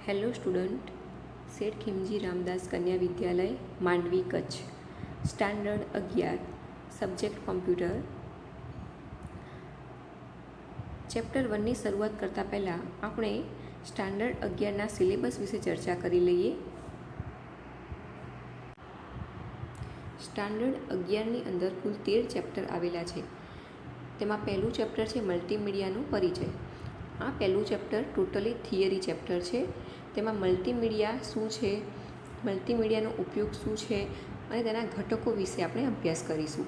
Hello student, શેઠ Khimji Ramdas Kanya Vidyalaya Mandvi Kutch, standard 11, subject computer. Chapter 1ની શરૂઆત કરતાં પહેલાં આપણે સ્ટાન્ડર્ડ 11ના સિલેબસ વિશે ચર્ચા કરી લઈએ. સ્ટાન્ડર્ડ 11ની અંદર કુલ 13 ચેપ્ટર આવેલા છે. તેમાં પહેલું ચેપ્ટર છે મલ્ટીમીડિયાનો પરિચય. આ પહેલું ચેપ્ટર ટોટલી થિયરી ચેપ્ટર છે. તેમાં મલ્ટીમીડિયા શું છે, મલ્ટીમીડિયાનો ઉપયોગ શું છે અને તેના ઘટકો વિશે આપણે અભ્યાસ કરીશું.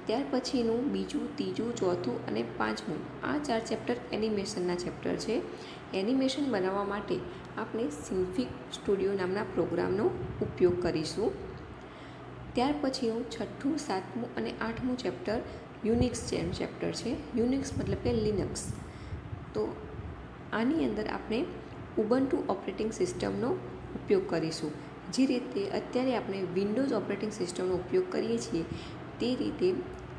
ત્યાર પછીનું બીજું, ત્રીજું, ચોથું અને પાંચમું આ 4 ચેપ્ટર એનિમેશનના ચેપ્ટર છે. એનિમેશન બનાવવા માટે આપણે સિન્ફિક સ્ટુડિયો નામના પ્રોગ્રામનો ઉપયોગ કરીશું. ત્યાર પછીનું છઠ્ઠું, સાતમું અને આઠમું ચેપ્ટર યુનિક્સ ચેપ્ટર છે. યુનિક્સ મતલબ કે લિનક્સ. તો આની અંદર આપણે ઉબુન્ટુ ઓપરેટિંગ સિસ્ટમનો ઉપયોગ કરીશું. જે રીતે અત્યારે આપણે વિન્ડોઝ ઓપરેટિંગ સિસ્ટમનો ઉપયોગ કરીએ છીએ તે રીતે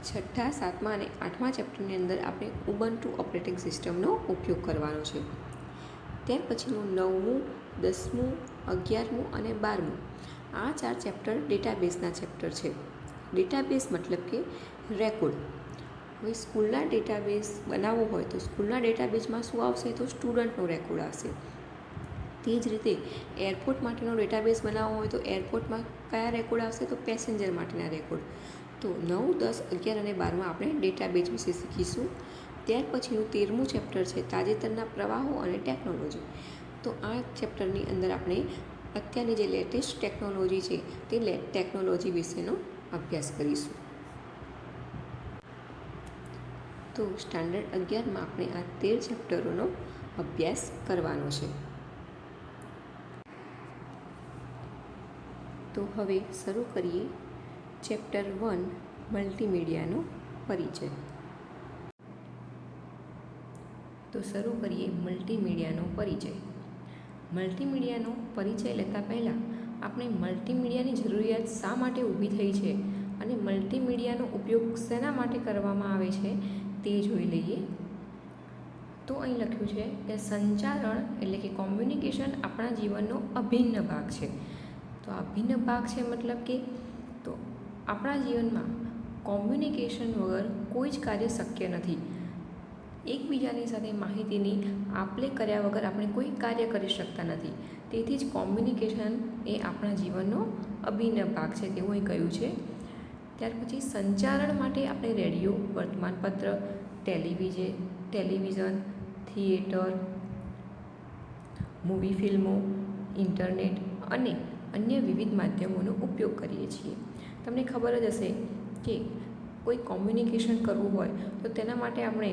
છઠ્ઠા, સાતમા અને આઠમા ચેપ્ટરની અંદર આપણે ઉબુન્ટુ ઓપરેટિંગ સિસ્ટમનો ઉપયોગ કરવાનો છે. ત્યાર પછીનું 9મું, 10મું, 11મું અને 12મું આ 4 ચેપ્ટર ડેટાબેઝના ચેપ્ટર છે. ડેટાબેઝ મતલબ કે રેકોર્ડ. હવે સ્કૂલના ડેટાબેઝ બનાવવો હોય તો સ્કૂલના ડેટાબેઝમાં શું આવશે? તો સ્ટુડન્ટનો રેકોર્ડ આવશે. તે જ રીતે એરપોર્ટ માટેનો ડેટાબેઝ બનાવવો હોય તો એરપોર્ટમાં કયા રેકોર્ડ આવશે? તો પેસેન્જર માટેના રેકોર્ડ. તો 9, 10, 11 અને 12માં આપણે ડેટાબેઝ વિશે શીખીશું. ત્યાર પછીનું 13મું ચેપ્ટર છે તાજેતરના પ્રવાહો અને ટેકનોલોજી. તો આ ચેપ્ટરની અંદર આપણે અત્યારની જે લેટેસ્ટ ટેકનોલોજી છે તે ટેકનોલોજી વિશેનો અભ્યાસ કરીશું. તો સ્ટાન્ડર્ડ 11માં આપણે આ 13 ચેપ્ટરોનો અભ્યાસ કરવાનો છે. તો હવે શરૂ કરીએ ચેપ્ટર 1 મલ્ટીમીડિયાનો પરિચય. તો શરૂ કરીએ મલ્ટીમીડિયાનો પરિચય. મલ્ટીમીડિયાનો પરિચય લેતા પહેલાં આપણે મલ્ટીમીડિયાની જરૂરિયાત શા માટે ઊભી થઈ છે અને મલ્ટીમીડિયાનો ઉપયોગ શેના માટે કરવામાં આવે છે તે જોઈ લઈએ. તો અહીં લખ્યું છે કે સંચારણ એટલે કે કોમ્યુનિકેશન આપણા જીવનનો અભિન્ન ભાગ છે. તો અભિન્ન ભાગ છે મતલબ કે તો આપણા જીવનમાં કોમ્યુનિકેશન વગર કોઈ જ કાર્ય શક્ય નથી. એકબીજાની સાથે માહિતીની આપ-લે કર્યા વગર આપણે કોઈ કાર્ય કરી શકતા નથી. તેથી જ કોમ્યુનિકેશન એ આપણા જીવનનો અભિન્ન ભાગ છે તેવું અહીં કહ્યું છે. ત્યાર પછી સંચારણ માટે આપણે રેડિયો, વર્તમાનપત્ર, ટેલિવિઝન, થિયેટર, મૂવી ફિલ્મો, ઇન્ટરનેટ અને અન્ય વિવિધ માધ્યમોનો ઉપયોગ કરીએ છીએ. તમને ખબર જ હશે કે કોઈ કોમ્યુનિકેશન કરવું હોય તો તેના માટે આપણે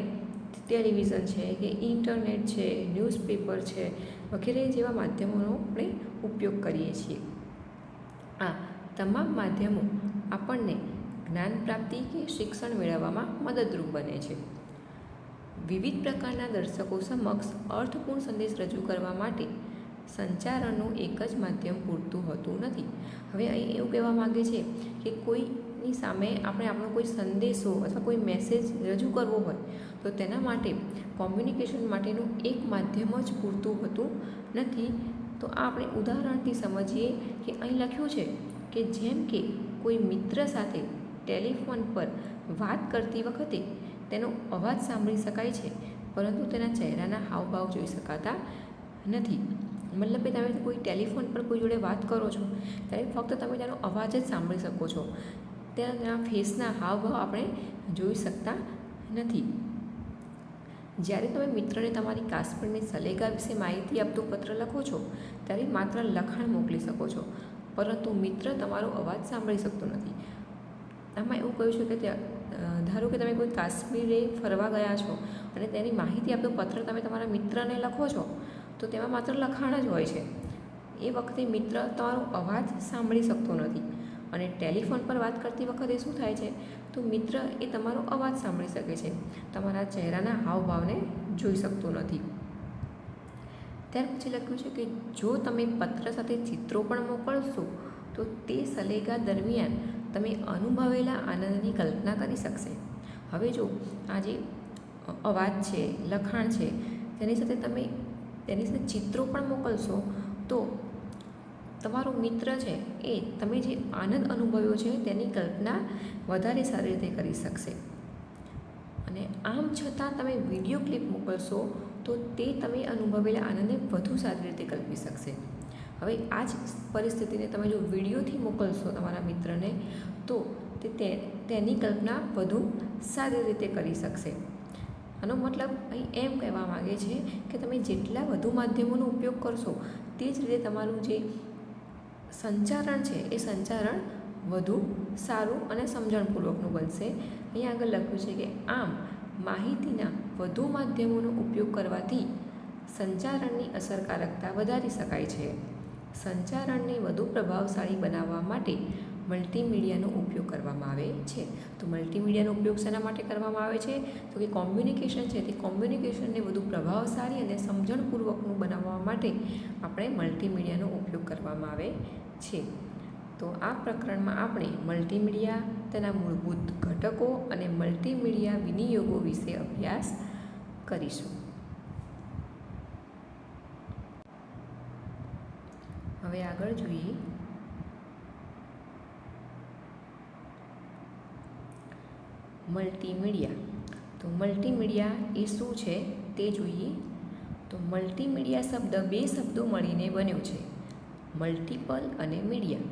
ટેલિવિઝન છે કે ઇન્ટરનેટ છે, ન્યૂઝપેપર છે વગેરે જેવા માધ્યમોનો આપણે ઉપયોગ કરીએ છીએ. આ તમામ માધ્યમો આપણને જ્ઞાન પ્રાપ્તિ કે શિક્ષણ મેળવવામાં મદદરૂપ બને છે. વિવિધ પ્રકારના દર્શકો સમક્ષ અર્થપૂર્ણ સંદેશ રજૂ કરવા માટે સંચારણનું એક જ માધ્યમ પૂરતું હોતું નથી. હવે અહીં એવું કહેવા માગે છે કે કોઈની સામે આપણે આપણો કોઈ સંદેશો અથવા કોઈ મેસેજ રજૂ કરવો હોય તો તેના માટે કોમ્યુનિકેશન માટેનું એક માધ્યમ જ પૂરતું હોતું નથી. તો આ આપણે ઉદાહરણથી સમજીએ કે અહીં લખ્યું છે કે જેમ કે કોઈ મિત્ર સાથે ટેલિફોન પર વાત કરતી વખતે તેનો અવાજ સાંભળી શકાય છે પરંતુ તેના ચહેરાના હાવભાવ જોઈ શકાતા નથી. મતલબ કે તમે કોઈ ટેલિફોન પર કોઈ જોડે વાત કરો છો ત્યારે ફક્ત તમે તેનો અવાજ જ સાંભળી શકો છો. તેના ફેસના હાવભાવ આપણે જોઈ શકતા નથી. જ્યારે તમે મિત્રને તમારી કાશ્મીરની સલેગા વિશે માહિતી આપતો પત્ર લખો છો ત્યારે માત્ર લખાણ મોકલી શકો છો પરંતુ મિત્ર તમારો અવાજ સાંભળી શકતો નથી. આમાં એવું કહ્યું છે કે ધારો કે તમે કોઈ કાશ્મીરે ફરવા ગયા છો અને તેની માહિતી આપતો પત્ર તમે તમારા મિત્રને લખો છો તો તેમાં માત્ર લખાણ જ હોય છે. એ વખતે મિત્ર તમારો અવાજ સાંભળી શકતો નથી. અને ટેલિફોન પર વાત કરતી વખતે શું થાય છે? તો મિત્ર એ તમારો અવાજ સાંભળી શકે છે, તમારા ચહેરાના હાવભાવને જોઈ શકતો નથી. ત્યાર પછી લખ્યું છે કે જો તમે પત્ર સાથે ચિત્રો પણ મોકલશો તો તે સલેગા દરમિયાન તમે અનુભવેલા આનંદની કલ્પના કરી શકશે. હવે જો આ જે અવાજ છે, લખાણ છે તેની સાથે તમે તેની સાથે ચિત્રો પણ મોકલશો તો તમારો મિત્ર છે એ તમે જે આનંદ અનુભવ્યો છે તેની કલ્પના વધારે સારી રીતે કરી શકશે. અને આમ છતાં તમે વિડીયો ક્લિપ મોકલશો તો તે તમે અનુભવેલા આનંદને વધુ સારી રીતે કલ્પી શકશે. હવે આ જ પરિસ્થિતિને તમે જો વિડીયોથી મોકલશો તમારા મિત્રને તો તેની કલ્પના વધુ સારી રીતે કરી શકશે. આનો મતલબ અહીં એમ કહેવા માગે છે કે તમે જેટલા વધુ માધ્યમોનો ઉપયોગ કરશો તે જ રીતે તમારું જે સંચારણ છે એ સંચારણ વધુ સારું અને સમજણપૂર્વકનું બનશે. અહીંયા આગળ લખ્યું છે કે આમ માહિતીના વધુ માધ્યમોનો ઉપયોગ કરવાથી સંચારણની અસરકારકતા વધારી શકાય છે. સંચારણને વધુ પ્રભાવશાળી બનાવવા માટે મલ્ટીમીડિયાનો ઉપયોગ કરવામાં આવે છે. તો મલ્ટીમીડિયાનો ઉપયોગ શેના માટે કરવામાં આવે છે? તો કે કોમ્યુનિકેશન છે તે કોમ્યુનિકેશનને વધુ પ્રભાવશાળી અને સમજણપૂર્વકનું બનાવવા માટે આપણે મલ્ટીમીડિયાનો ઉપયોગ કરવામાં આવે છે. તો આ પ્રકરણમાં આપણે મલ્ટીમીડિયા, તેના મૂળભૂત ઘટકો અને મલ્ટીમીડિયા વિનિયોગો વિશે અભ્યાસ કરીશું. હવે આગળ જોઈએ મલ્ટીમીડિયા. તો મલ્ટીમીડિયા એ શું છે તે જોઈએ. તો મલ્ટીમીડિયા શબ્દ બે શબ્દો મળીને બન્યો છે, મલ્ટિપલ અને મીડિયા.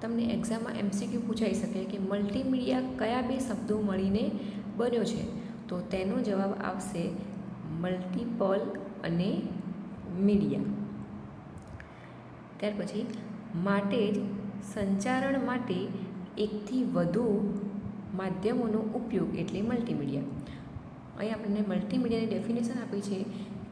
તમને એક્ઝામમાં MCQ પૂછાઈ શકે કે મલ્ટીમીડિયા કયા બે શબ્દો મળીને બન્યો છે? તો તેનો જવાબ આવશે મલ્ટિપલ અને મીડિયા. ત્યાર પછી માટે જ સંચારણ માટે એકથી વધુ માધ્યમોનો ઉપયોગ એટલે મલ્ટીમીડિયા. અહીં આપણને મલ્ટીમીડિયાની ડેફિનેશન આપી છે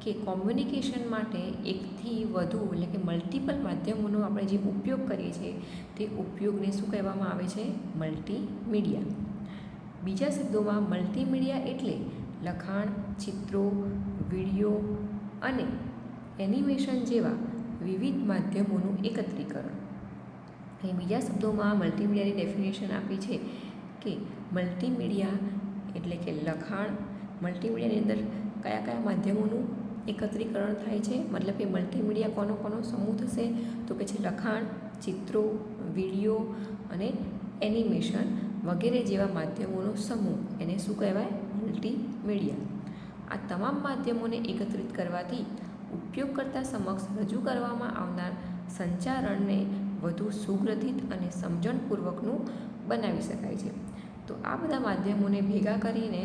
કે કોમ્યુનિકેશન માટે એકથી વધુ એટલે કે મલ્ટિપલ માધ્યમોનો આપણે જે ઉપયોગ કરીએ છીએ તે ઉપયોગને શું કહેવામાં આવે છે? મલ્ટીમીડિયા. બીજા શબ્દોમાં મલ્ટીમીડિયા એટલે લખાણ, ચિત્રો, વિડીયો અને એનિમેશન જેવા વિવિધ માધ્યમોનું એકત્રીકરણ. અહીં બીજા શબ્દોમાં મલ્ટીમીડિયાની ડેફિનેશન આપી છે કે મલ્ટીમીડિયા એટલે કે લખાણ, મલ્ટીમીડિયાની અંદર કયા કયા માધ્યમોનું એકત્રીકરણ થાય છે, મતલબ કે મલ્ટીમીડિયા કોનો સમૂહ થશે? તો કે છે લખાણ, ચિત્રો, વિડીયો અને એનિમેશન વગેરે જેવા માધ્યમોનો સમૂહ, એને શું કહેવાય? મલ્ટીમીડિયા. આ તમામ માધ્યમોને એકત્રિત કરવાથી ઉપયોગકર્તા સમક્ષ રજૂ કરવામાં આવનાર સંચારણને વધુ સુગ્રથિત અને સમજણપૂર્વકનું બનાવી શકાય છે. તો આ બધા માધ્યમોને ભેગા કરીને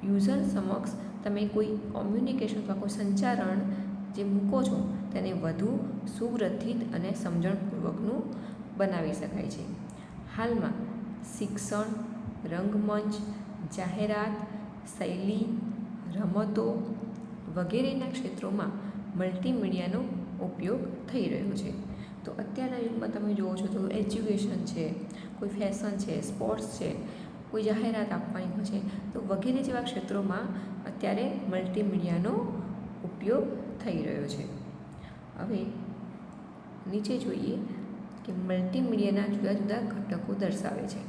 યુઝર સમક્ષ તમે કોઈ કોમ્યુનિકેશન અથવા કોઈ સંચારણ જે મૂકો છો તેને વધુ સુગ્રથિત અને સમજણપૂર્વકનું બનાવી શકાય છે. હાલમાં શિક્ષણ, રંગમંચ, જાહેરાત, શૈલી, રમતો વગેરેના ક્ષેત્રોમાં મલ્ટીમીડિયાનો ઉપયોગ થઈ રહ્યો છે. તો અત્યારના યુગમાં તમે જુઓ છો તો એજ્યુકેશન છે, કોઈ ફેશન છે, સ્પોર્ટ્સ છે, કોઈ જાહેરાત આપવાની હોય છે, તો વગેરે જેવા ક્ષેત્રોમાં અત્યારે મલ્ટીમીડિયાનો ઉપયોગ થઈ રહ્યો છે. હવે નીચે જોઈએ કે મલ્ટીમીડિયાના જુદા જુદા ઘટકો દર્શાવે છે.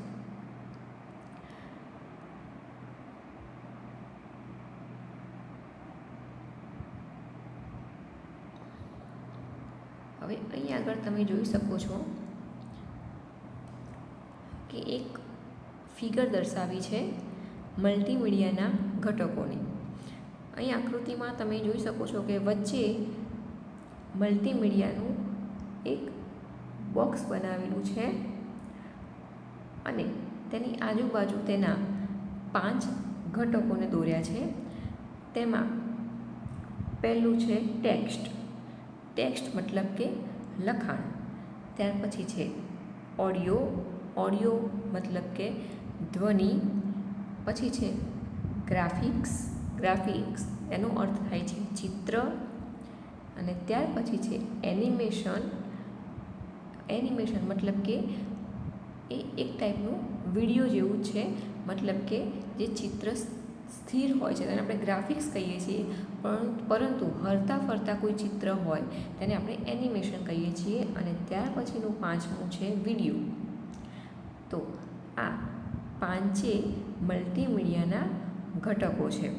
હવે અહીં આગળ તમે જોઈ શકો છો કે એક ફિગર દર્શાવી છે મલ્ટીમીડિયાના ઘટકોની. અહીં આકૃતિમાં તમે જોઈ શકો છો કે વચ્ચે મલ્ટીમીડિયાનું એક બોક્સ બનાવેલું છે અને તેની આજુબાજુ તેના 5 ઘટકોને દોર્યા છે. તેમાં પહેલું છે ટેક્સ્ટ. ટેક્સ્ટ મતલબ કે લખાણ. ત્યાર પછી છે ઓડિયો. ઓડિયો મતલબ કે ધ્વનિ. પછી છે ગ્રાફિક્સ. ગ્રાફિક્સ એનો અર્થ થાય છે ચિત્ર. અને ત્યાર પછી છે એનિમેશન. એનિમેશન મતલબ કે એ એક ટાઈપનું વિડીયો જેવું છે, મતલબ કે જે ચિત્ર સ્થિર હોય છે તેને આપણે ગ્રાફિક્સ કહીએ છીએ, પરંતુ હરતા ફરતા કોઈ ચિત્ર હોય તેને આપણે એનિમેશન કહીએ છીએ. અને ત્યાર પછીનું 5મું છે વિડીયો. તો આ 5 મલ્ટીમીડિયાના ઘટકો છે.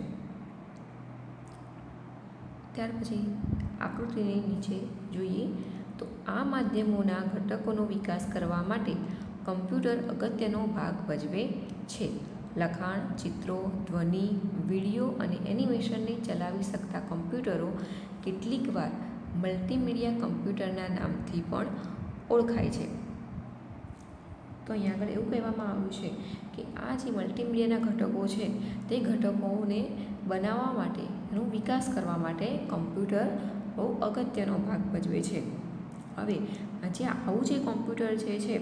ત્યાર પછી આકૃતિની નીચે જોઈએ તો આ માધ્યમોના ઘટકોનો વિકાસ કરવા માટે કમ્પ્યુટર અગત્યનો ભાગ ભજવે છે. લખાણ, ચિત્રો, ધ્વનિ, વિડીયો અને એનિમેશનને ચલાવી શકતા કમ્પ્યુટરો કેટલીકવાર મલ્ટીમીડિયા કમ્પ્યુટરના નામથી પણ ઓળખાય છે. તો અહીંયા આગળ એવું કહેવામાં આવ્યું છે કે આ જે મલ્ટીમીડિયાના ઘટકો છે તે ઘટકોને બનાવવા માટે, એનો વિકાસ કરવા માટે કમ્પ્યુટર બહુ અગત્યનો ભાગ ભજવે છે. હવે જે આવું જે કોમ્પ્યુટર છે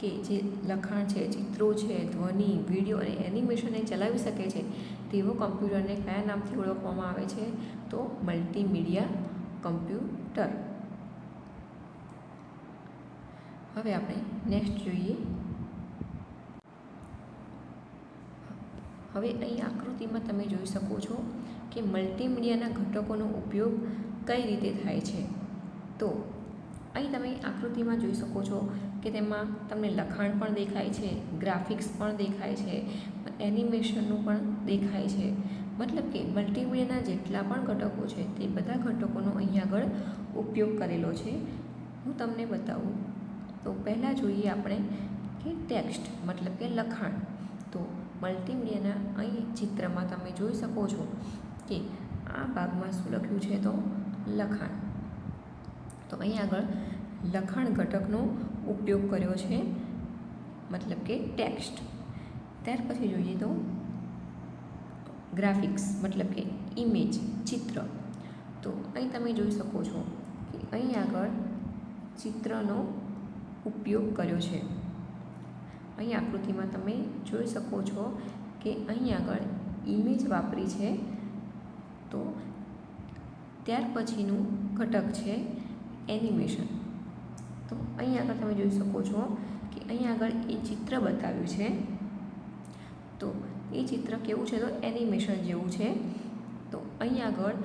કે જે લખાણ છે, ચિત્રો છે, ધ્વનિ, વિડીયો અને એનિમેશનને ચલાવી શકે છે તેવો કમ્પ્યુટરને કયા નામથી ઓળખવામાં આવે છે? તો મલ્ટીમીડિયા કમ્પ્યુટર. હવે આપણે નેક્સ્ટ જોઈએ. હવે અહીં આકૃતિમાં તમે જોઈ શકો છો કે મલ્ટીમીડિયાના ઘટકોનો ઉપયોગ કઈ રીતે થાય છે. તો અહીં તમે આકૃતિમાં જોઈ શકો છો કે તેમાં તમને લખાણ પણ દેખાય છે, ગ્રાફિક્સ પણ દેખાય છે, એનિમેશનનું પણ દેખાય છે. મતલબ કે મલ્ટીમીડિયાના જેટલા પણ ઘટકો છે તે બધા ઘટકોનો અહીં આગળ ઉપયોગ કરેલો છે. હું તમને બતાવું. તો પહેલાં જોઈએ આપણે કે ટેક્સ્ટ મતલબ કે લખાણ. તો મલ્ટીમીડિયાના અહીં ચિત્રમાં તમે જોઈ શકો છો કે આ ભાગમાં શું લખ્યું છે? તો લખાણ. તો અહીં આગળ લખાણ ઘટકનો ઉપયોગ કર્યો છે, મતલબ કે ટેક્સ્ટ. ત્યાર પછી જોઈએ તો ગ્રાફિક્સ મતલબ કે ઇમેજ, ચિત્ર. તો અહીં તમે જોઈ શકો છો કે અહીં આગળ ચિત્રનો ઉપયોગ કર્યો છે. અહીં આકૃતિમાં તમે જોઈ શકો છો કે અહીં આગળ ઇમેજ વાપરી છે. તો ત્યાર પછીનું ઘટક છે એનિમેશન. તો અહીં આગળ તમે જોઈ શકો છો કે અહીં આગળ એ ચિત્ર બતાવ્યું છે. તો એ ચિત્ર કેવું છે? તો એનિમેશન જેવું છે. તો અહીં આગળ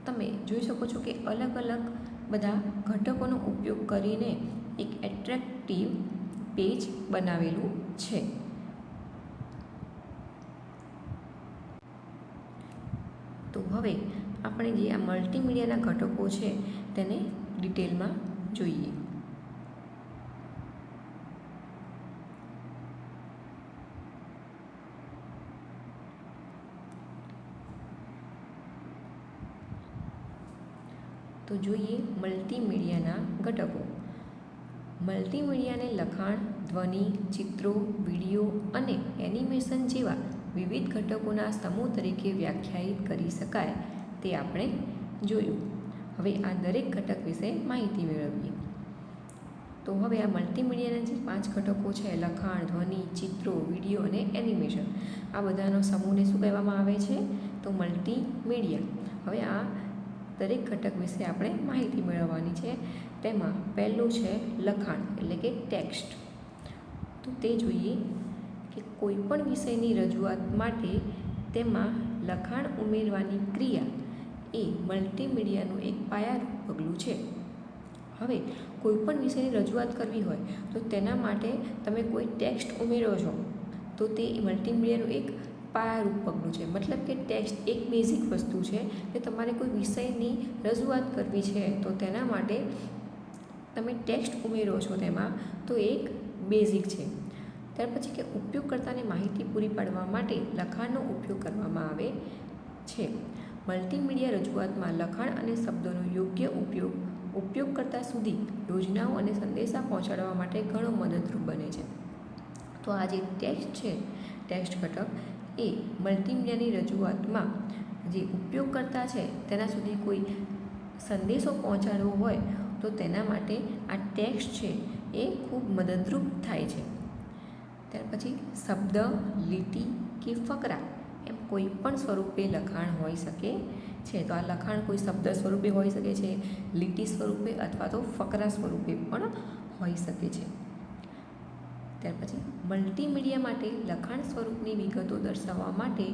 તમે જોઈ શકો છો કે અલગ અલગ બધા ઘટકોનો ઉપયોગ કરીને એક એટ્રેક્ટિવ પેજ બનાવેલું છે. તો હવે આપણે જે આ મલ્ટીમીડિયાના ઘટકો છે તેને ડિટેલમાં જોઈએ. તો જોઈએ મલ્ટીમીડિયાના ઘટકો. મલ્ટીમીડિયાને લખાણ, ધ્વનિ, ચિત્રો, વિડીયો અને એનિમેશન જેવા વિવિધ ઘટકોના સમૂહ તરીકે વ્યાખ્યાયિત કરી શકાય તે આપણે જોયું. હવે આ દરેક ઘટક વિશે માહિતી મેળવીએ. તો હવે આ મલ્ટીમીડિયાના જે 5 ઘટકો છે લખાણ, ધ્વનિ, ચિત્રો, વિડીયો અને એનિમેશન, આ બધાનો સમૂહને શું કહેવામાં આવે છે? તો મલ્ટીમીડિયા. હવે આ દરેક ઘટક વિશે આપણે માહિતી મેળવવાની છે. તેમાં પહેલું છે લખાણ એટલે કે ટેક્સ્ટ. તો તે જોઈએ કે કોઈપણ વિષયની રજૂઆત માટે તેમાં લખાણ ઉમેરવાની ક્રિયા એ મલ્ટીમીડિયાનું એક પાયારૂપ પગલું છે. હવે કોઈપણ વિષયની રજૂઆત કરવી હોય તો તેના માટે તમે કોઈ ટેક્સ્ટ ઉમેરો છો તો તે મલ્ટીમીડિયાનું એક પાયારૂપ પગલું છે. મતલબ કે ટેક્સ્ટ એક બેઝિક વસ્તુ છે કે તમારે કોઈ વિષયની રજૂઆત કરવી છે તો તેના માટે તમે ટેક્સ્ટ ઉમેરો છો તેમાં, તો એક બેઝિક છે. ત્યાર પછી કે ઉપયોગકર્તાને માહિતી પૂરી પાડવા માટે લખાણનો ઉપયોગ કરવામાં આવે છે. મલ્ટીમીડિયા રજૂઆતમાં લખાણ અને શબ્દોનો યોગ્ય ઉપયોગ ઉપયોગકર્તા સુધી યોજનાઓ અને સંદેશા પહોંચાડવા માટે ઘણો મદદરૂપ બને છે. તો આ જે ટેક્સ્ટ છે, ટેક્સ્ટ ઘટક એ મલ્ટીમીડિયાની રજૂઆતમાં જે ઉપયોગકર્તા છે તેના સુધી કોઈ સંદેશો પહોંચાડવો હોય તો તેના માટે આ ટેક્સ્ટ છે એ ખૂબ મદદરૂપ થાય છે. ત્યાર પછી શબ્દ, લીટી કે ફકરા એમ કોઈ પણ સ્વરૂપે લખાણ હોઈ શકે છે. તો આ લખાણ કોઈ શબ્દ સ્વરૂપે હોઈ શકે છે, લીટી સ્વરૂપે અથવા તો ફકરા સ્વરૂપે પણ હોઈ શકે છે. ત્યાર પછી મલ્ટીમીડિયા માટે લખાણ સ્વરૂપની વિગતો દર્શાવવા માટે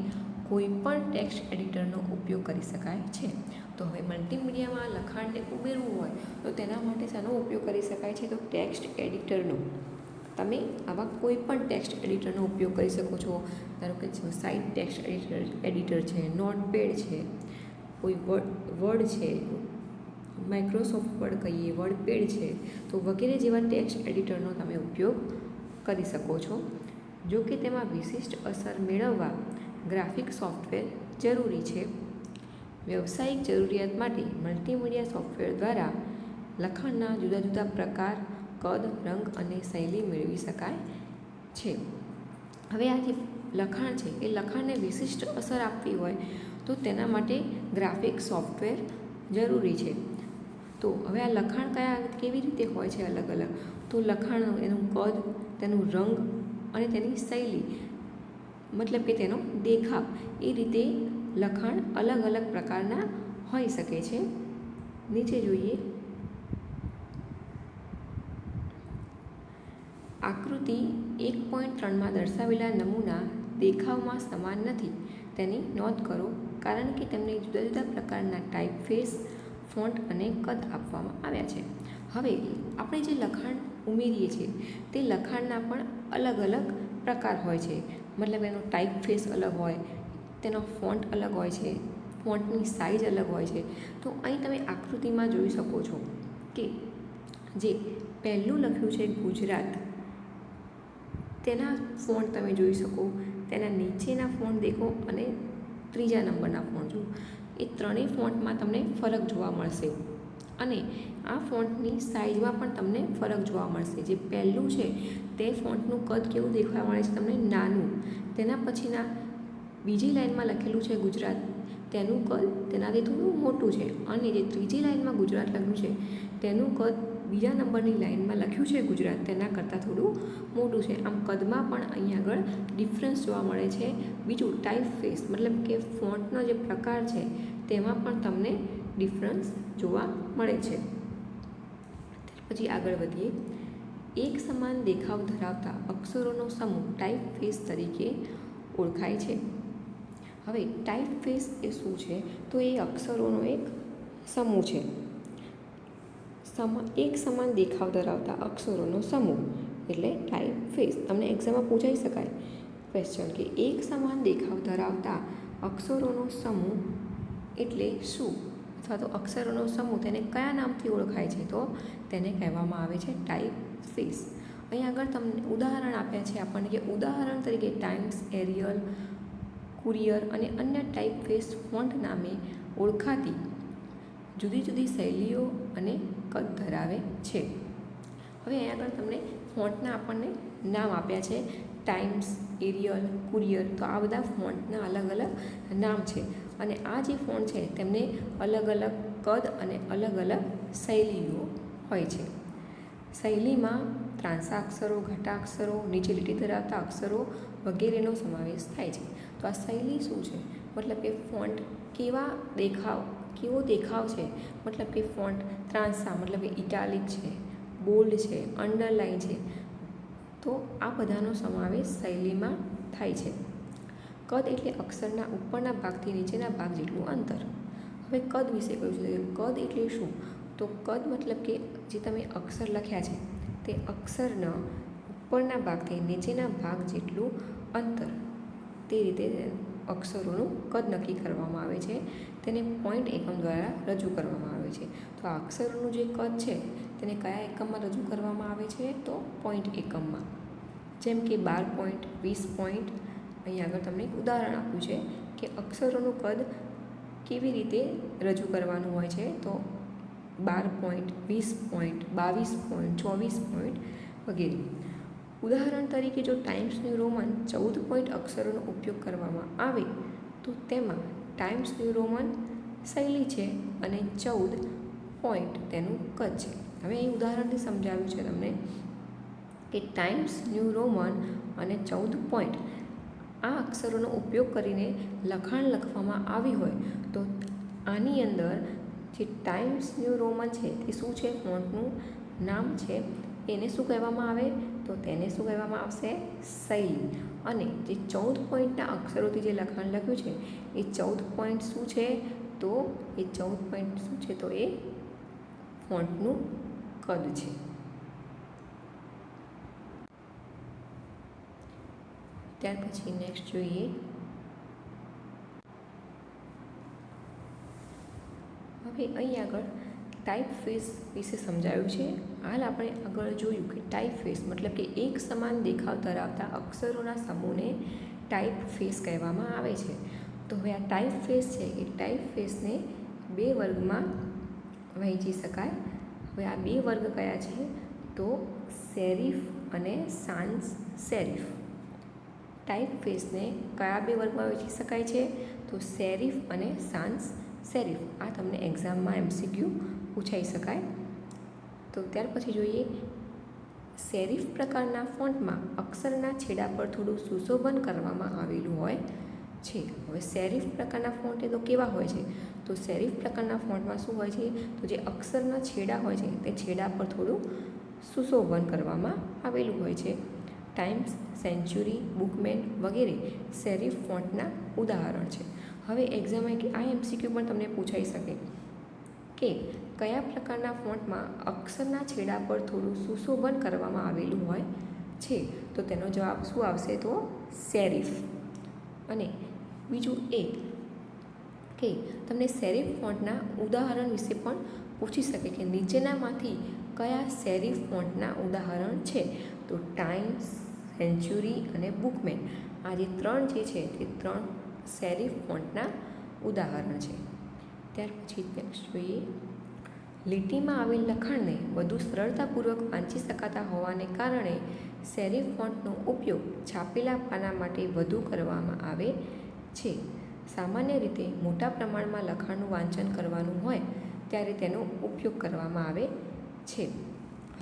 કોઈ પણ ટેક્સ્ટ એડિટરનો ઉપયોગ કરી શકાય છે. તો હવે મલ્ટીમીડિયામાં લખાણને ઉમેરવું હોય તો તેના માટે શાનો ઉપયોગ કરી શકાય છે? તો ટેક્સ્ટ એડિટરનો. તમે આવા કોઈ પણ ટેક્સ્ટ એડિટરનો ઉપયોગ કરી શકો છો. ધારો કે સાઇટ ટેક્સ્ટ એડિટર છે, નોટપેડ છે, કોઈ વર્ડ છે, માઇક્રોસોફ્ટ વર્ડ કહીએ, વર્ડપેડ છે, તો વગેરે જેવા ટેક્સ્ટ એડિટરનો તમે ઉપયોગ કરી શકો છો. જો કે તેમાં વિશિષ્ટ અસર મેળવવા ગ્રાફિક સોફ્ટવેર જરૂરી છે. વ્યવસાયિક જરૂરિયાત માટે મલ્ટીમીડિયા સોફ્ટવેર દ્વારા લખાણના જુદા જુદા પ્રકાર, કદ, રંગ અને શૈલી મેળવી શકાય છે. હવે આ જે લખાણ છે એ લખાણને વિશિષ્ટ અસર આપવી હોય તો તેના માટે ગ્રાફિક સોફ્ટવેર જરૂરી છે. તો હવે આ લખાણ કેવી રીતે હોય છે અલગ અલગ, તો લખાણનું એનું કદ, તેનું રંગ અને તેની શૈલી, મતલબ કે તેનો દેખાવ, એ રીતે લખાણ અલગ અલગ પ્રકારના હોઈ શકે છે. નીચે જોઈએ. આકૃતિ 1.3માં દર્શાવેલા નમૂના દેખાવમાં સમાન નથી તેની નોંધ કરો, કારણ કે તેમને જુદા જુદા પ્રકારના ટાઇપફેસ, ફોન્ટ અને કદ આપવામાં આવ્યા છે. હવે આપણે જે લખાણ ઉમેરીએ છીએ તે લખાણના પણ અલગ અલગ પ્રકાર હોય છે, મતલબ એનો ટાઇપફેસ અલગ હોય, તેનો ફોન્ટ અલગ હોય છે, ફોન્ટની સાઇઝ અલગ હોય છે. તો અહીં તમે આકૃતિમાં જોઈ શકો છો કે જે પહેલું લખ્યું છે ગુજરાત, તેના ફોન્ટ તમે જોઈ શકો, તેના નીચેના ફોન્ટ દેખો અને ત્રીજા નંબરના ફોન્ટ જુઓ. એ ત્રણેય ફોન્ટમાં તમને ફરક જોવા મળશે અને આ ફોન્ટની સાઇઝમાં પણ તમને ફરક જોવા મળશે. જે પહેલું છે તે ફોન્ટનું કદ કેવું દેખાવા મળે છે તમને? નાનું. તેના પછીના બીજી લાઇનમાં લખેલું છે ગુજરાત, તેનું કદ તેનાથી થોડું મોટું છે અને જે ત્રીજી લાઇનમાં ગુજરાત લખ્યું છે તેનું કદ બીજા નંબરની લાઇનમાં લખ્યું છે ગુજરાત તેના કરતાં થોડું મોટું છે. આમ કદમાં પણ અહીં આગળ ડિફરન્સ જોવા મળે છે. બીજું ટાઇપફેસ, મતલબ કે ફોન્ટનો જે પ્રકાર છે તેમાં પણ તમને ડિફરન્સ જોવા મળે છે. ત્યાર પછી આગળ વધીએ. એક સમાન દેખાવ ધરાવતા અક્ષરોનો સમૂહ ટાઇપફેસ તરીકે ઓળખાય છે. હવે ટાઇપફેસ એ શું છે? તો એ અક્ષરોનો એક સમૂહ છે. એક સમાન દેખાવ ધરાવતા અક્ષરોનો સમૂહ એટલે ટાઇપફેસ. તમને એક્ઝામમાં પૂછાઈ શકાય ક્વેશ્ચન કે એક સમાન દેખાવ ધરાવતા અક્ષરોનો સમૂહ એટલે શું, અથવા તો અક્ષરોનો સમૂહ તેને કયા નામથી ઓળખાય છે? તો તેને કહેવામાં આવે છે ટાઇપફેસ. અહીં આગળ તમને ઉદાહરણ આપ્યા છે આપણને કે ઉદાહરણ તરીકે ટાઇમ્સ, એરિયલ, કુરિયર અને અન્ય ટાઇપફેસ ફોન્ટ નામે ઓળખાતી જુદી જુદી શૈલીઓ અને કદ ધરાવે છે. હવે અહીં આગળ તમને ફોન્ટના આપણને નામ આપ્યા છે, ટાઇમ્સ, એરિયલ, કુરિયર. તો આ બધા ફોન્ટના અલગ અલગ નામ છે અને આ જે ફોન્ટ છે તેમને અલગ અલગ કદ અને અલગ અલગ શૈલીઓ હોય છે. શૈલીમાં ત્રાંસા અક્ષરો, ઘટાક્ષરો, નીચે લીટી ધરાવતા અક્ષરો વગેરેનો સમાવેશ થાય છે. તો આ શૈલી શું છે? મતલબ કે ફોન્ટ કેવો દેખાવ છે, મતલબ કે ફોન્ટ ત્રાંસા, મતલબ કે ઇટાલિક છે, બોલ્ડ છે, અંડરલાઇન છે. તો આ બધાનો સમાવેશ શૈલીમાં થાય છે. કદ એટલે અક્ષરના ઉપરના ભાગથી નીચેના ભાગ જેટલું અંતર. હવે કદ વિશે કહ્યું છે. કદ એટલે શું? તો કદ મતલબ કે જે તમે અક્ષર લખ્યા છે તે અક્ષરના ઉપરના ભાગથી નીચેના ભાગ જેટલું અંતર, તે રીતે અક્ષરોનું કદ નક્કી કરવામાં આવે છે. તેને પોઈન્ટ એકમ દ્વારા રજૂ કરવામાં આવે છે. તો આ અક્ષરોનું જે કદ છે તેને કયા એકમમાં રજૂ કરવામાં આવે છે? તો પોઈન્ટ એકમમાં. જેમ કે 12 પોઈન્ટ, 20 પોઈન્ટ. અહીં આગળ તમને એક ઉદાહરણ આપ્યું છે કે અક્ષરોનું કદ કેવી રીતે રજૂ કરવાનું હોય છે. તો 12 પોઈન્ટ, 20 પોઈન્ટ, 22 પોઈન્ટ, 24 પોઈન્ટ વગેરે. ઉદાહરણ તરીકે જો ટાઇમ્સ ન્યૂ રોમન 14 પોઈન્ટ અક્ષરોનો ઉપયોગ કરવામાં આવે તો તેમાં ટાઇમ્સ ન્યૂ રોમન શૈલી છે અને 14 પોઈન્ટ તેનું કદ છે. હવે અહીં ઉદાહરણથી સમજાવ્યું છે તમને કે ટાઇમ્સ ન્યૂ રોમન અને 14 પોઈન્ટ આ અક્ષરોનો ઉપયોગ કરીને લખાણ લખવામાં આવી હોય તો આની અંદર જે ટાઇમ્સ ન્યૂ રોમન છે તે શું છે? ફોન્ટનું નામ છે. એને શું કહેવામાં આવે? તો તેને શું કહેવામાં આવશે? શૈલી. અને જે 14 પોઈન્ટના અક્ષરોથી જે લખાણ લખ્યું છે એ 14 પોઈન્ટ શું છે? તો એ 14 પોઈન્ટ શું છે? તો એ ફોન્ટનું કદ છે. ત્યાર પછી નેક્સ્ટ જોઈએ. હવે અહીં આગળ ટાઇપફેસ વિશે સમજાવ્યું છે. હાલ આપણે આગળ જોયું કે ટાઇપફેસ મતલબ કે એક સમાન દેખાવ ધરાવતા અક્ષરોના સમૂહને ટાઇપફેસ કહેવામાં આવે છે. તો હવે આ ટાઇપફેસ છે એ ટાઇપફેસને બે વર્ગમાં વહેંચી શકાય. હવે આ બે વર્ગ કયા છે? તો સેરિફ અને સાન્સ સેરિફ. ટાઇપફેસને કયા બે વર્ગમાં વહેંચી શકાય છે? તો સેરિફ અને સાન્સ સેરિફ. આ તમને એક્ઝામમાં MCQ પૂછાઈ શકાય. તો ત્યાર પછી જોઈએ સેરિફ પ્રકારના ફોન્ટમાં અક્ષરના છેડા પર થોડું સુશોભન કરવામાં આવેલું હોય છે. હવે સેરિફ પ્રકારના ફોન્ટ એ તો કેવા હોય છે? તો સેરિફ પ્રકારના ફોન્ટમાં શું હોય છે? તો જે અક્ષરના છેડા હોય છે તે છેડા પર થોડું સુશોભન કરવામાં આવેલું હોય છે. ટાઈમ્સ, સેન્ચુરી, બુકમેન વગેરે સેરિફ ફોન્ટના ઉદાહરણ છે. હવે એક્ઝામમાં આ MCQ પણ તમને પૂછાઈ શકે કે કયા પ્રકારના ફોન્ટમાં અક્ષરના છેડા પર થોડું સુશોભન કરવામાં આવેલું હોય છે? તો તેનો જવાબ શું આવશે? તો સેરિફ. અને બીજું એ કે તમને સેરિફ ફોન્ટના ઉદાહરણ વિશે પણ પૂછી શકે કે નીચેનામાંથી કયા સેરિફ ફોન્ટના ઉદાહરણ છે? તો ટાઈમ્સ, સેન્ચુરી અને બુકમેન આ જે ત્રણ જે છે તે ત્રણ સેરિફ ફોન્ટના ઉદાહરણ છે. ત્યાર પછી નેક્સ્ટ જોઈએ લીટીમાં આવેલ લખાણને વધુ સરળતાપૂર્વક વાંચી શકાતા હોવાને કારણે સેરિફ ફોન્ટનો ઉપયોગ છાપેલા પાના માટે વધુ કરવામાં આવે છે. સામાન્ય રીતે મોટા પ્રમાણમાં લખાણનું વાંચન કરવાનું હોય ત્યારે તેનો ઉપયોગ કરવામાં આવે છે.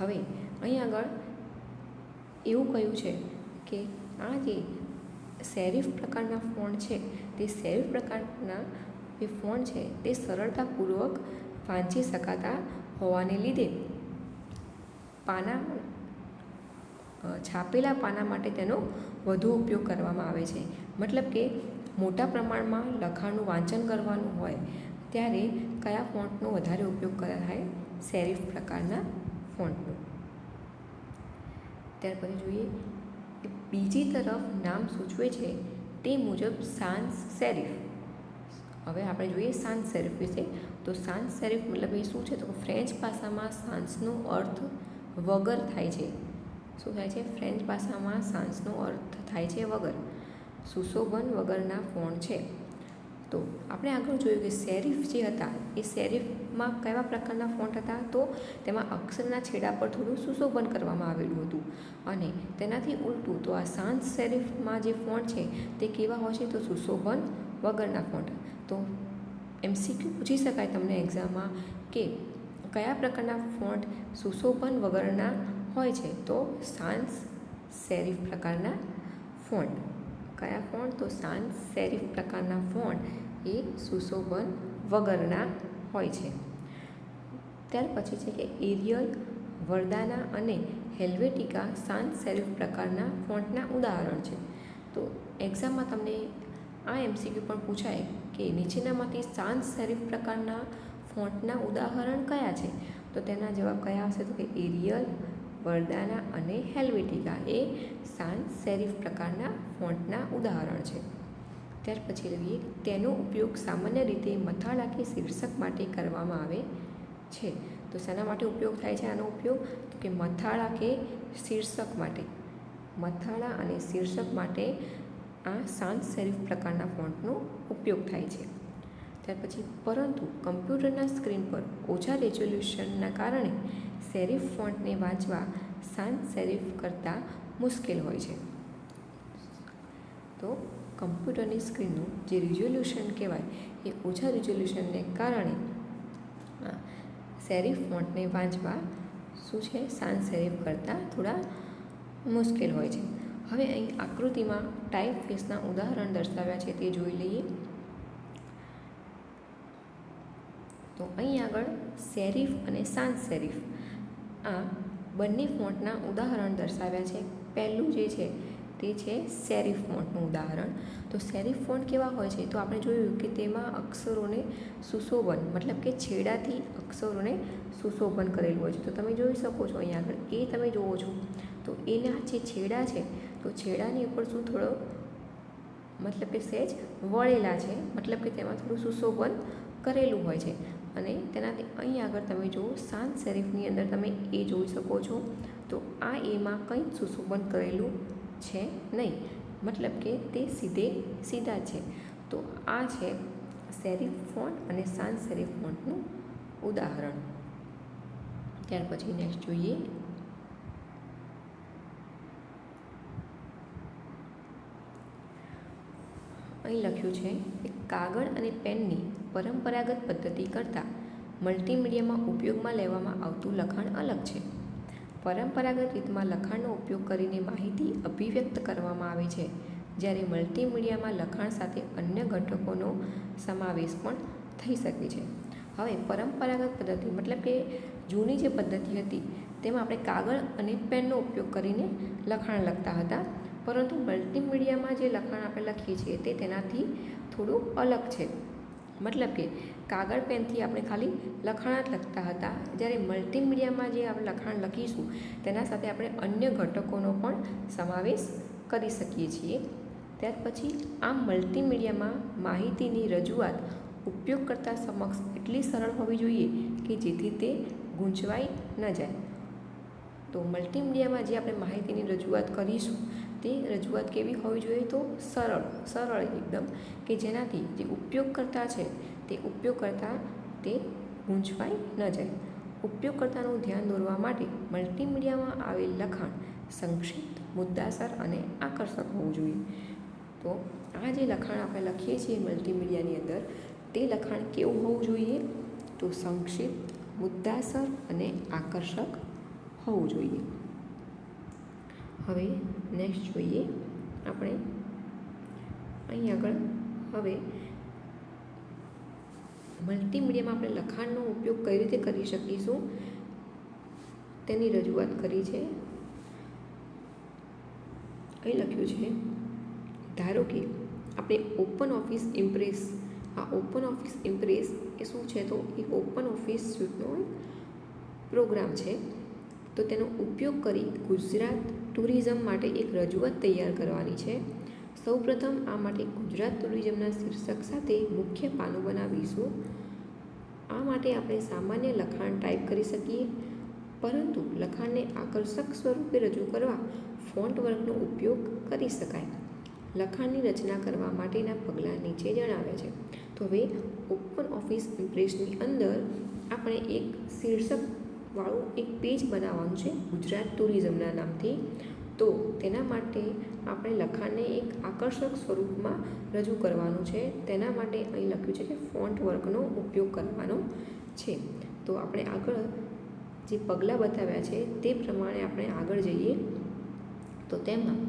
હવે અહીં આગળ એવું કહ્યું છે કે આ જે સેરિફ પ્રકારના ફોન્ટ છે તે સેરિફ પ્રકારના જે ફોન્ટ છે તે સરળતાપૂર્વક વાંચી શકાતા હોવાને લીધે છાપેલા પાના માટે તેનો વધુ ઉપયોગ કરવામાં આવે છે. મતલબ કે મોટા પ્રમાણમાં લખાણનું વાંચન કરવાનું હોય ત્યારે કયા ફોન્ટનો વધારે ઉપયોગ થાય? સેરિફ પ્રકારના ફોન્ટનો. ત્યાર પછી જોઈએ બીજી તરફ નામ સૂચવે છે તે મુજબ સાન્સ સેરિફ. હવે આપણે જોઈએ સાન્સ સેરિફ વિશે. તો સાન્સ સેરિફ મતલબ એ શું છે? તો ફ્રેન્ચ ભાષામાં સાન્સનો અર્થ વગર થાય છે. શું થાય છે? ફ્રેન્ચ ભાષામાં સાન્સનો અર્થ થાય છે વગર. સુશોભન વગરના ફોન્ટ છે. તો આપણે આગળ જોયું કે સેરિફ જે હતા એ સેરિફમાં કેવા પ્રકારના ફોન્ટ હતા? તો તેમાં અક્ષરના છેડા પર થોડું સુશોભન કરવામાં આવેલું હતું. અને તેનાથી ઉલટું તો આ સાન્સ સેરિફમાં જે ફોન્ટ છે તે કેવા હોય છે? તો સુશોભન વગરના ફોન્ટ. તો MCQ પૂછી શકાય તમને એક્ઝામમાં કે કયા પ્રકારના ફોન્ટ સુશોભન વગરના હોય છે? તો સાન્સ સેરિફ પ્રકારના ફોન્ટ. કયા ફોન્ટ? તો સાન્સ સેરિફ પ્રકારના ફોન્ટ એ સુશોભન વગરના હોય છે. ત્યાર પછી છે કે એરિયલ, વર્દાના અને હેલ્વેટિકા સાન્સ સેરિફ પ્રકારના ફોન્ટના ઉદાહરણ છે. તો એક્ઝામમાં તમને આ MCQ પણ પૂછાય કે નીચેનામાંથી સાન્સ સેરિફ પ્રકારના ફોન્ટના ઉદાહરણ કયા છે? તો તેના જવાબ કયા આવશે? તો કે એરિયલ, વર્દાના અને હેલ્વેટિકા એ સાન્સ સેરિફ પ્રકારના ફોન્ટના ઉદાહરણ છે. ત્યાર પછી લઈએ તેનો ઉપયોગ સામાન્ય રીતે મથાળા કે શીર્ષક માટે કરવામાં આવે છે. તો શેના માટે ઉપયોગ થાય છે આનો ઉપયોગ? તો કે મથાળા કે શીર્ષક માટે. મથાળા અને શીર્ષક માટે આ સાન્સ સેરિફ પ્રકારના ફોન્ટનો ઉપયોગ થાય છે. ત્યાર પછી પરંતુ કમ્પ્યુટરના સ્ક્રીન પર ઓછા રેઝોલ્યુશનના કારણે સેરિફ ફોન્ટને વાંચવા સાન્સ સેરિફ કરતાં મુશ્કેલ હોય છે. તો કમ્પ્યુટરની સ્ક્રીનનું જે રિઝોલ્યુશન કહેવાય એ ઓછા રિઝોલ્યુશનને કારણે સેરિફ ફોન્ટને વાંચવા શું છે? સાન્સ સેરિફ કરતાં થોડા મુશ્કેલ હોય છે. હવે અહીં આકૃતિમાં ટાઇપફેસના ઉદાહરણ દર્શાવ્યા છે તે જોઈ લઈએ. તો અહીં આગળ સેરિફ અને સાન્સ સેરિફ આ બંને ફોન્ટના ઉદાહરણ દર્શાવ્યા છે. પહેલું જે છે તે છે સેરિફ ફોન્ટનું ઉદાહરણ. તો સેરિફ ફોન્ટ કેવા હોય છે? તો આપણે જોયું કે તેમાં અક્ષરોને સુશોભન મતલબ કે છેડાથી અક્ષરોને સુશોભન કરેલું હોય છે. તો તમે જોઈ શકો છો અહીં આગળ એ તમે જુઓ છો તો એના જે છેડા છે તો છેડાની ઉપર શું થોડો મતલબ કે સહેજ વળેલા છે, મતલબ કે તેમાં થોડું સુશોભન કરેલું હોય છે. અને તેનાથી અહીં આગળ તમે જુઓ સાન્સ સેરિફની અંદર તમે એ જોઈ શકો છો. તો આ એમાં કંઈ સુશોભન કરેલું છે નહીં, મતલબ કે તે સીધા છે. તો આ છે સેરિફ ફોન્ટ અને સાન્સ સેરિફ ફોન્ટનું ઉદાહરણ. ત્યાર પછી નેક્સ્ટ જોઈએ. અહીં લખ્યું છે કે કાગળ અને પેનની પરંપરાગત પદ્ધતિ કરતાં મલ્ટીમીડિયામાં ઉપયોગમાં લેવામાં આવતું લખાણ અલગ છે. પરંપરાગત રીતમાં લખાણનો ઉપયોગ કરીને માહિતી અભિવ્યક્ત કરવામાં આવે છે, જ્યારે મલ્ટીમીડિયામાં લખાણ સાથે અન્ય ઘટકોનો સમાવેશ પણ થઈ શકે છે. હવે પરંપરાગત પદ્ધતિ મતલબ કે જૂની જે પદ્ધતિ હતી તેમાં આપણે કાગળ અને પેનનો ઉપયોગ કરીને લખાણ લખતા હતા, પરંતુ મલ્ટીમીડિયામાં જે લખાણ આપણે લખીએ છીએ તે તેનાથી થોડું અલગ છે. મતલબ કે કાગળ પેનથી આપણે ખાલી લખાણ જ લખતા હતા, જ્યારે મલ્ટીમીડિયામાં જે આપણે લખાણ લખીશું તેના સાથે આપણે અન્ય ઘટકોનો પણ સમાવેશ કરી શકીએ છીએ. ત્યાર પછી આ મલ્ટીમીડિયામાં માહિતીની રજૂઆત ઉપયોગકર્તા સમક્ષ એટલી સરળ હોવી જોઈએ કે જેથી તે ગૂંચવાઈ ન જાય. તો મલ્ટીમીડિયામાં જે આપણે માહિતીની રજૂઆત કરીશું તે રજૂઆત કેવી હોવી જોઈએ? તો સરળ એકદમ, કે જેનાથી જે ઉપયોગકર્તા છે તે ઉપયોગકર્તા તે ગૂંચવાઈ ન જાય. ઉપયોગકર્તાનું ધ્યાન દોરવા માટે મલ્ટીમીડિયામાં આવેલ લખાણ સંક્ષિપ્ત, મુદ્દાસર અને આકર્ષક હોવું જોઈએ. તો આ જે લખાણ આપણે લખીએ છીએ મલ્ટીમીડિયાની અંદર તે લખાણ કેવું હોવું જોઈએ? તો સંક્ષિપ્ત, મુદ્દાસર અને આકર્ષક હોવું જોઈએ. હવે નેક્સ્ટ જોઈએ આપણે અહીં આગળ. હવે મલ્ટીમીડિયામાં આપણે લખાણનો ઉપયોગ કઈ રીતે કરી શકીશું તેની રજૂઆત કરી છે. અહીં લખ્યું છે, ધારો કે આપણે ઓપન ઓફિસ ઇમ્પ્રેસ, આ ઓપન ઓફિસ ઇમ્પ્રેસ એ શું છે? તો એક ઓપન ઓફિસ સ્યુટનો પ્રોગ્રામ છે. તો તેનો ઉપયોગ કરી ગુજરાત ટુરિઝમ માટે એક રજૂઆત તૈયાર કરવાની છે. સૌપ્રથમ આ માટે ગુજરાત ટુરિઝમના શીર્ષક સાથે મુખ્ય પાનું બનાવીશું. આ માટે આપણે સામાન્ય લખાણ ટાઈપ કરી શકીએ, પરંતુ લખાણને આકર્ષક સ્વરૂપે રજૂ કરવા ફોન્ટ વર્કનો ઉપયોગ કરી શકાય. લખાણની રચના કરવા માટેના પગલાં નીચે જણાવ્યા છે. તો હવે ઓપન ઓફિસ ઇમ્પ્રેસની અંદર આપણે એક શીર્ષકવાળું એક પેજ બનાવવાનું છે ગુજરાત ટુરિઝમના નામથી. તો તેના માટે આપણે લખાણને એક આકર્ષક સ્વરૂપમાં રજૂ કરવાનું છે. તેના માટે અહીં લખ્યું છે કે ફોન્ટ વર્કનો ઉપયોગ કરવાનો છે. તો આપણે આગળ જે પગલાં બતાવ્યા છે તે પ્રમાણે આપણે આગળ જઈએ. તો તેમાં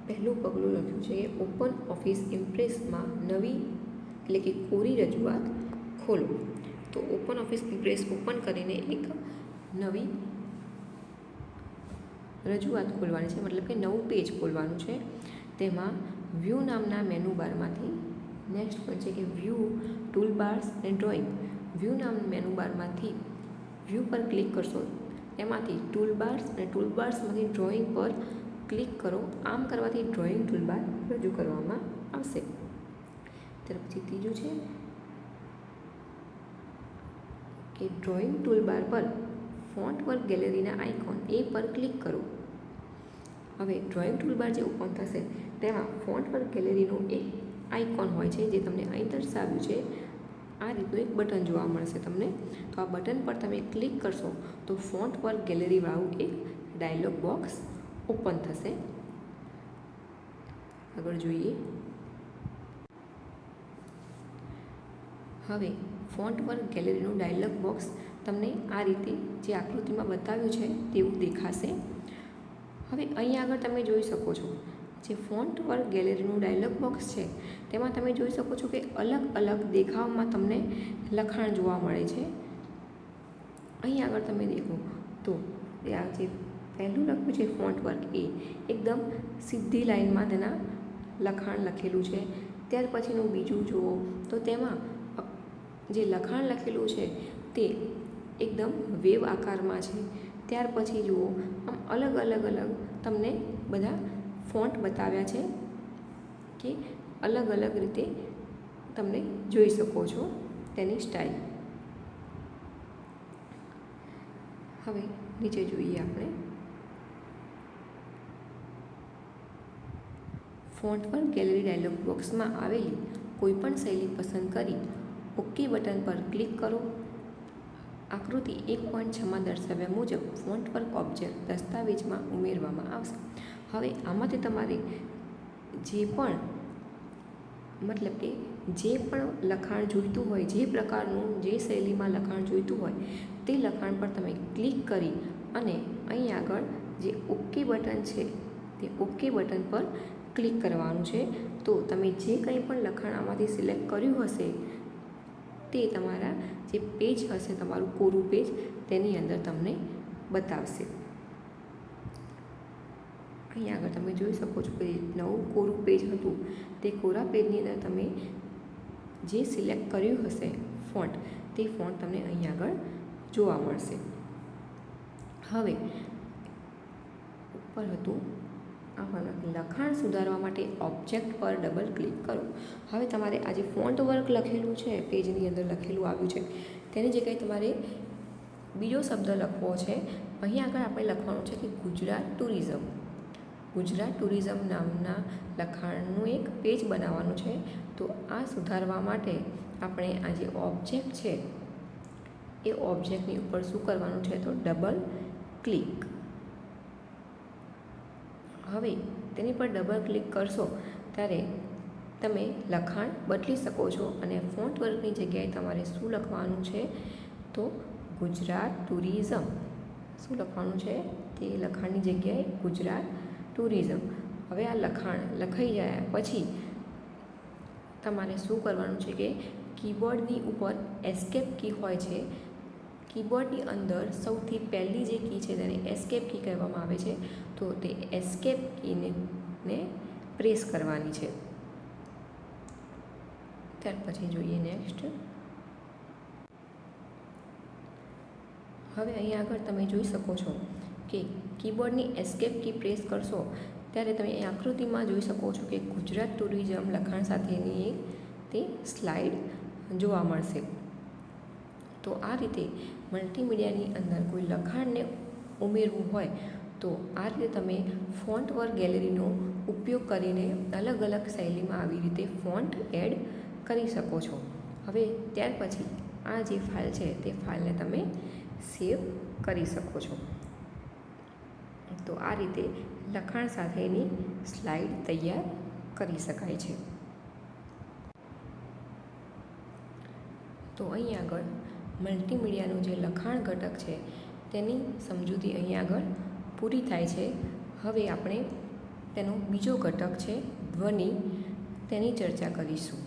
પહેલું પગલું લખ્યું છે કે ઓપન ઓફિસ ઇમ્પ્રેસમાં નવી એટલે કે કોરી રજૂઆત ખોલો. તો ઓપન ઓફિસ ઇમ્પ્રેસ ઓપન કરીને એક નવી રજૂઆત ખોલવાની છે, મતલબ કે નવું પેજ ખોલવાનું છે. તેમાં વ્યૂ નામના મેનુ બારમાંથી નેક્સ્ટ પણ છે કે વ્યૂ, ટૂલબાર્સ અને ડ્રોઈંગ. વ્યૂ નામના મેનુ બારમાંથી વ્યૂ પર ક્લિક કરશો, એમાંથી ટૂલબાર્સ અને ટૂલબાર્સમાંથી ડ્રોઈંગ પર ક્લિક કરો. આમ કરવાથી ડ્રોઈંગ ટૂલબાર રજૂ કરવામાં આવશે. ત્યાર પછી ત્રીજું છે કે ડ્રોઈંગ ટૂલબાર પર ફોન્ટ વર્ક ગેલેરીના આઇકોન એ પર ક્લિક કરો. હવે ડ્રોઈંગ ટૂલબાર જે ઓપન થશે તેમાં ફોન્ટ વર્ક ગેલેરીનું એક આઇકોન હોય છે, જે તમને અહીં દર્શાવ્યું છે. આ રીતનું એક બટન જોવા મળશે તમને. તો આ બટન પર તમે ક્લિક કરશો તો ફોન્ટ વર્ક ગેલેરીવાળું એક ડાયલોગ બોક્સ ઓપન થશે. આગળ જોઈએ. હવે ફોન્ટ વર્ક ગેલેરીનું ડાયલોગ બોક્સ તમને આ રીતે જે આકૃતિમાં બતાવ્યું છે તેવું દેખાશે. હવે અહીં આગળ તમે જોઈ શકો છો જે ફોન્ટ વર્ક ગેલેરીનું ડાયલોગ બોક્સ છે તેમાં તમે જોઈ શકો છો કે અલગ અલગ દેખાવમાં તમને લખાણ જોવા મળે છે. અહીં આગળ તમે દેખો તો આ જે પહેલું લખ્યું છે ફોન્ટ વર્ક એ એકદમ સીધી લાઈનમાં તેના લખાણ લખેલું છે. ત્યાર પછીનું બીજું જુઓ તો તેમાં જે લખાણ લખેલું છે તે એકદમ વેવ આકારમાં છે. ત્યાર પછી જુઓ આમ અલગ અલગ તમને બધા ફોન્ટ બતાવ્યા છે કે અલગ અલગ રીતે તમને જોઈ શકો છો તેની સ્ટાઇલ. હવે નીચે જોઈએ આપણે ફોન્ટ પર ગેલેરી ડાયલોગ બોક્સમાં આવેલી કોઈપણ શૈલી પસંદ કરી ઓકે બટન પર ક્લિક કરો. આકૃતિ 1.6માં દર્શાવ્યા મુજબ ફોન્ટ પર ઓબ્જેક્ટ દસ્તાવેજમાં ઉમેરવામાં આવશે. હવે આમાંથી તમારે જે પણ લખાણ જોઈતું હોય, જે પ્રકારનું, જે શૈલીમાં લખાણ જોઈતું હોય તે લખાણ પર તમે ક્લિક કરી અને અહીં આગળ જે ઓકે બટન છે તે ઓકે બટન પર ક્લિક કરવાનું છે. તો તમે જે કંઈ પણ લખાણ આમાંથી સિલેક્ટ કર્યું હશે તે તમારા જે પેજ હશે, તમારું કોરું પેજ, તેની અંદર તમને બતાવશે. અહીં આગળ તમે જોઈ શકો છો કે નવું કોરું પેજ હતું તે કોરા પેજની અંદર તમે જે સિલેક્ટ કર્યું હશે ફોન્ટ, તે ફોન્ટ તમને અહીં આગળ જોવા મળશે. હવે ઉપર હતું લખાણ સુધારવા માટે ઓબ્જેક્ટ પર ડબલ ક્લિક કરો. હવે તમારે આ જે ફોન્ટ વર્ક લખેલું છે, પેજની અંદર લખેલું આવ્યું છે, તેની જગ્યાએ તમારે બીજો શબ્દ લખવો છે. અહીં આગળ આપણે લખવાનું છે કે ગુજરાત ટુરિઝમ. ગુજરાત ટુરિઝમ નામના લખાણનું એક પેજ બનાવવાનું છે. તો આ સુધારવા માટે આપણે આ જે ઓબ્જેક્ટ છે એ ઓબ્જેક્ટની ઉપર શું કરવાનું છે, તો ડબલ ક્લિક. હવે તેની પર ડબલ ક્લિક કરશો ત્યારે તમે લખાણ બદલી શકો છો અને ફોન્ટ વર્કની જગ્યાએ તમારે શું લખવાનું છે, તો ગુજરાત ટુરિઝમ. શું લખવાનું છે, તે લખાણની જગ્યાએ ગુજરાત ટુરિઝમ. હવે આ લખાણ લખાઈ જાય પછી તમારે શું કરવાનું છે કે કીબોર્ડની ઉપર એસ્કેપ કી હોય છે, કીબોર્ડની અંદર સૌથી પહેલી જે કી છે તેને એસ્કેપ કી કહેવામાં આવે છે. તો તે એસ્કેપ કીને પ્રેસ કરવાની છે. ત્યાર પછી જોઈએ નેક્સ્ટ. હવે અહીં આગળ તમે જોઈ શકો છો કે કીબોર્ડની એસ્કેપ કી પ્રેસ કરશો ત્યારે તમે એ આકૃતિમાં જોઈ શકો છો કે ગુજરાત ટુરિઝમ લખાણ સાથેની એક તે સ્લાઇડ જોવા મળશે. તો આ રીતે મલ્ટીમીડિયાની અંદર કોઈ લખાણને ઉમેરવું હોય તો આ રીતે તમે ફોન્ટ વર્ક ગેલેરીનો ઉપયોગ કરીને અલગ અલગ શૈલીમાં આવી રીતે ફોન્ટ એડ કરી શકો છો. હવે ત્યાર પછી આ જે ફાઇલ છે તે ફાઇલને તમે સેવ કરી શકો છો. તો આ રીતે લખાણ સાથેની સ્લાઇડ તૈયાર કરી શકાય છે. તો અહીં આગળ મલ્ટીમીડિયાનું જે લખાણ ઘટક છે તેની સમજૂતી અહીં આગળ પૂરી થાય છે. હવે આપણે તેનો બીજો ઘટક છે ધ્વનિ, તેની ચર્ચા કરીશું.